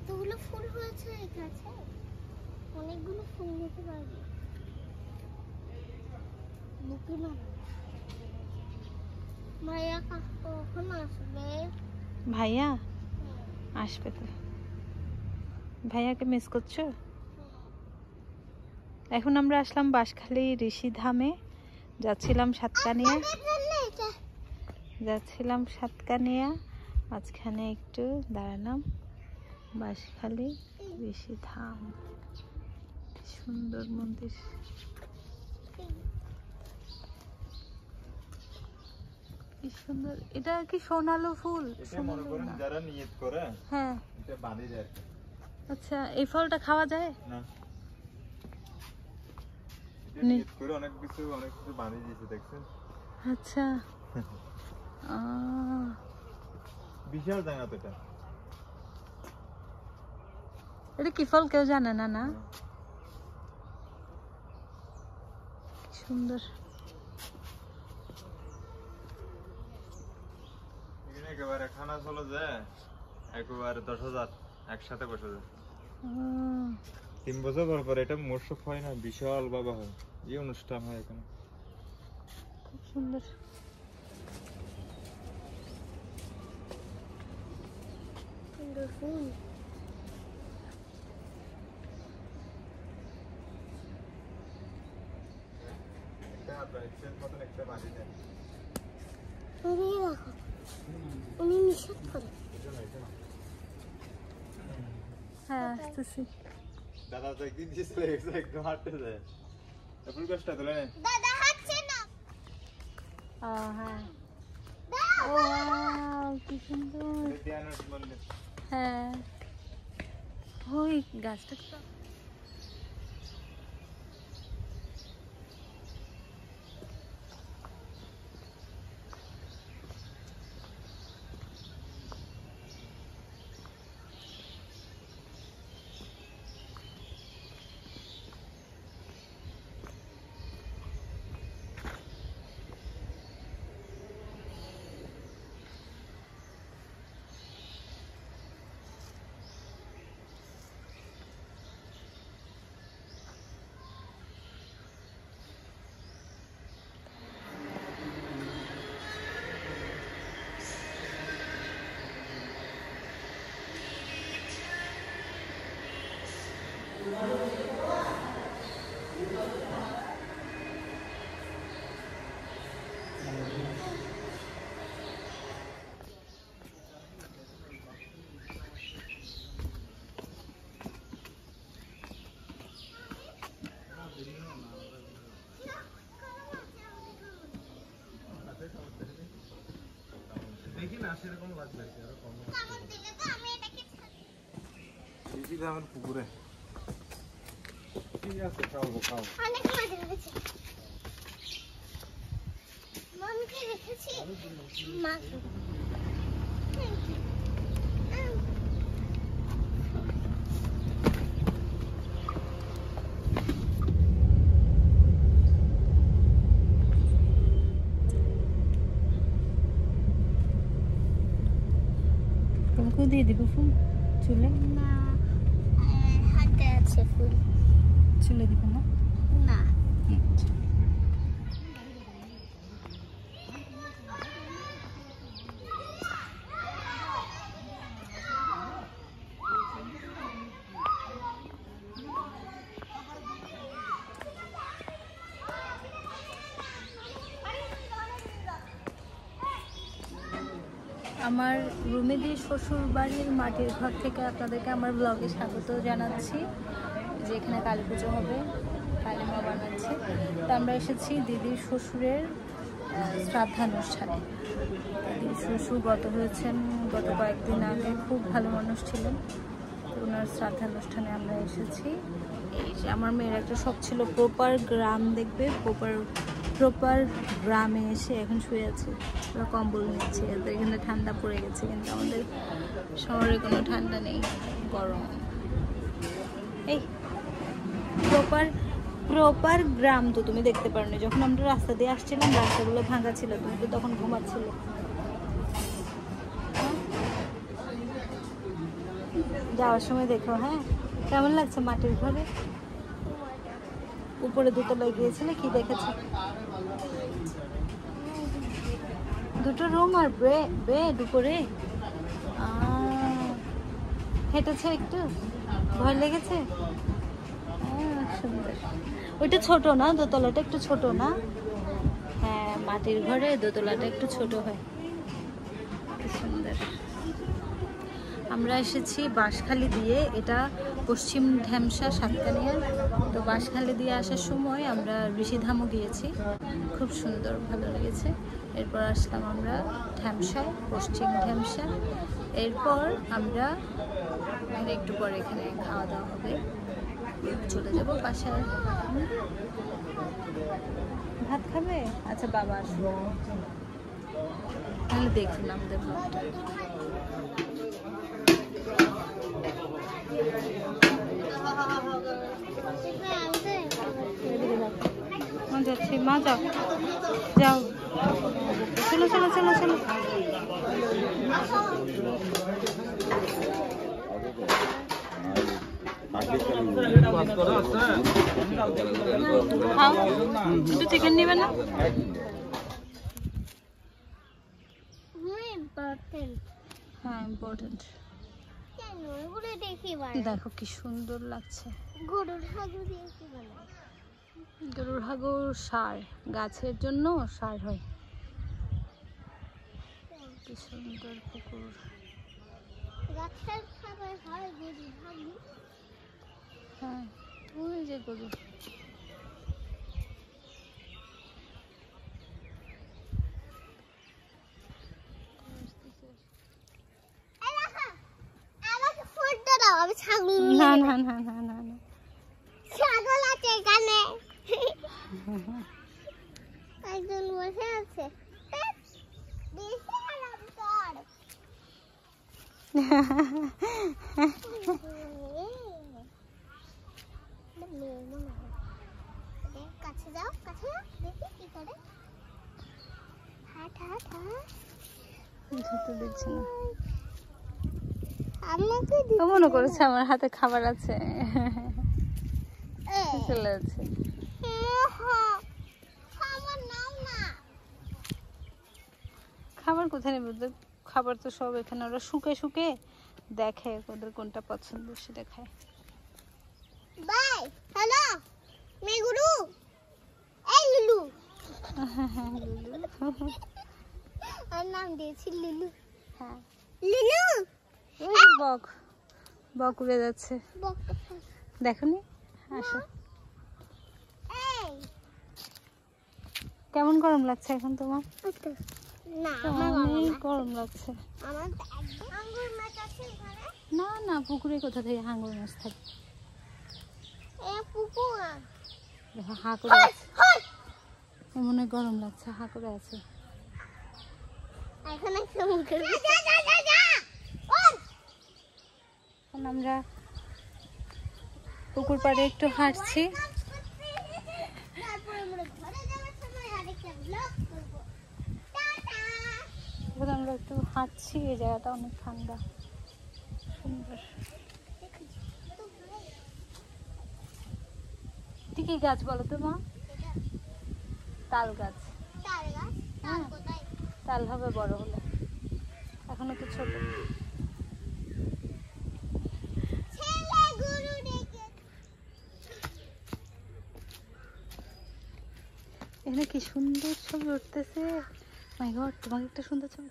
এতগুলো ফুল হয়েছে এই গাছে, অনেকগুলো ফুল নিতে পারবে। ভাইয়া কখন আসবে? ভাইয়া আসবে তো। ভাইয়াকে মিস করছো? এখন আমরা আসলাম বাঁশখালী ঋষিধামে, যাচ্ছিলাম সাতকানিয়া, মাঝখানে একটু দাঁড়ালাম। বাঁশখালী ঋষিধাম, সুন্দর মন্দির। কি সুন্দর, এটা কি সোনালো ফুল? যারা নিয়ত করে হ্যাঁ, এটা বাঁধে দেয়। আচ্ছা, এই ফলটা খাওয়া যায় না, নিয়ত করে অনেক কিছু বাঁধে দিয়েছে, দেখছেন? আচ্ছা, বিশাল জায়গা তো এটা কি ফল কেউ জানে না? না, সুন্দর। একেবারে খানা চলে যায়, একেবারে 10,000 একসাথে বসে যায়। 3 বছর পর পর এটা মৎস্য হয় না, বিশাল ভাবে হয়, এই অনুষ্ঠান হয় এখানে। খুব সুন্দর। সুন্দর ফুল। উনি নিষেধ করে। হ্যাঁ, আসতেছি। দাদা তো একদিন চলে গেছে, একটু হাঁটতে যায়। ফুল গাছটা তুলে নে। দাদা হাঁটছে না। হ্যাঁ, ও ওয়াও, কি সুন্দর। হ্যাঁ, ওই গাছটা দেখি না সেরকম লাগবে, এরকম আমার পুকুরে। ঠিক আছে, খাওয়াবো। অনেক মজা হয়েছে। মামকে রেখেছি। মা তোমাকেও দিয়ে দিব ফুল চুলে? না, হাতে আছে ফুল। চুলে দিব না? না। আমার রুমেদি শ্বশুর বাড়ির মাটির ঘর থেকে আপনাদেরকে আমার ব্লগে স্বাগত জানাচ্ছি। যে এখানে কালী পুজো হবে, কালী মা বানাচ্ছে। তো আমরা এসেছি দিদির শ্বশুরের শ্রাদ্ধানুষ্ঠানে। দিদির শ্বশুর গত হয়েছেন গত কয়েকদিন আগে, খুব ভালো মানুষ ছিলেন। ওনার শ্রাদ্ধানুষ্ঠানে আমরা এসেছি। এই যে আমার মেয়ের একটা শখ ছিল প্রপার গ্রাম দেখবে, প্রপার গ্রামে এসে এখন শুয়ে আছে, ওরা কম্বল নিচ্ছে। এখানে ঠান্ডা পড়ে গেছে, কিন্তু আমাদের শহরে কোনো ঠান্ডা নেই, গরম। এই প্রপার গ্রাম তো তুমি দেখতে পারোনি, যখন আমরা রাস্তা দিয়ে আসছিলাম রাস্তাগুলো ভাঙা ছিল, তুমি তো তখন ঘুমাচ্ছিলে। যাওয়ার সময় দেখো। হ্যাঁ, কেমন লাগছে মাটির ঘরে? উপরে দোতলায় গিয়েছিলে, কি দেখেছো? দুটো রুম আর বেড উপরে। হেঁটেছে একটু, ভয় লেগেছে? সুন্দর। ওইটা ছোট না, দোতলাটা একটু ছোট না? হ্যাঁ, মাটির ঘরে দোতলাটা একটু ছোট হয়। কি সুন্দর। আমরা এসেছি বাঁশখালী দিয়ে, এটা পশ্চিম ঢেমশা সাতকানিয়া। তো বাঁশখালী দিয়ে আসার সময় আমরা ঋষিধামও গিয়েছি, খুব সুন্দর, ভালো লেগেছে। এরপর আসলাম আমরা ঢেমশায়, পশ্চিম ঢেমশা। এরপর আমরা একটু পরে এখানে খাওয়া দাওয়া হবে, চলে যাব বাসায়। ভাত খাবে? আচ্ছা, বাবা আসবে, তাহলে দেখুন আমাদের ব্লগটা। যাচ্ছি, মা যাও যাও, চলো চলো চলো চলো। খাও, একটু চিকেন নিবে না? হ্যাঁ, ইম্পর্টেন্ট। দেখো কি সুন্দর লাগছে। গরুর হাগুর সার, গাছের জন্য সার হয়। কি সুন্দর পুকুর। হ্যাঁ, ওই যে গরু। না না না না না না, ছাগল আছে এখানে, একজন বসে আছে। কাছে যাও, কাছে যাও, দেখি কি করে। হাট হাট হাট, দিচ্ছে না। আমাকে মনে করেছে আমার হাতে খাবার আছে, চলে যাচ্ছে। খাবার কোথায় নেবে? খাবার তো সব এখানে, ওরা শুকে শুকে দেখে ওদের কোনটা পছন্দ সেটা খায়। বাই, হ্যালো মেগুরু, এই লুলু। আর নাম দিয়েছি লুলু। হ্যাঁ, লুলু। ওই যে বক, বক উড়ে যাচ্ছে, দেখোনি? আসো। কেমন গরম লাগছে এখন তোমার? না, অনেক গরম লাগছে। আমার একদম আঙ্গুর মাছ আছে এখানে। না না, পুকুরে কোথা থেকে হাঙ্গর মাছ থাকে? এ পুকুর দেখো, হা করে আছে, এমন গরম লাগছে, হা করে আছে। এখানে সমুদ্র। এখন আমরা পুকুর পাড়ে একটু হাঁটছি। এখন আমরা একটু হাঁটছি, এই জায়গাটা অনেক ঠান্ডা, সুন্দর। কি গাছ বলো তো মা? তাল গাছ। হ্যাঁ, তাল হবে বড় হলে, এখনো তো ছোট। এখানে কি সুন্দর ছবি উঠতেছে। মাই গড, তোমাকে একটা সুন্দর ছবি।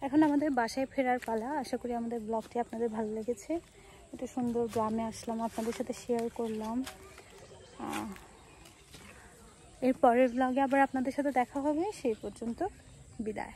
এখন আমাদের বাসায় ফেরার পালা। আশা করি আমাদের ব্লগটি আপনাদের ভালো লেগেছে। একটা সুন্দর গ্রামে আসলাম, আপনাদের সাথে শেয়ার করলাম। এর পরের ব্লগে আবার আপনাদের সাথে দেখা হবে, সেই পর্যন্ত বিদায়।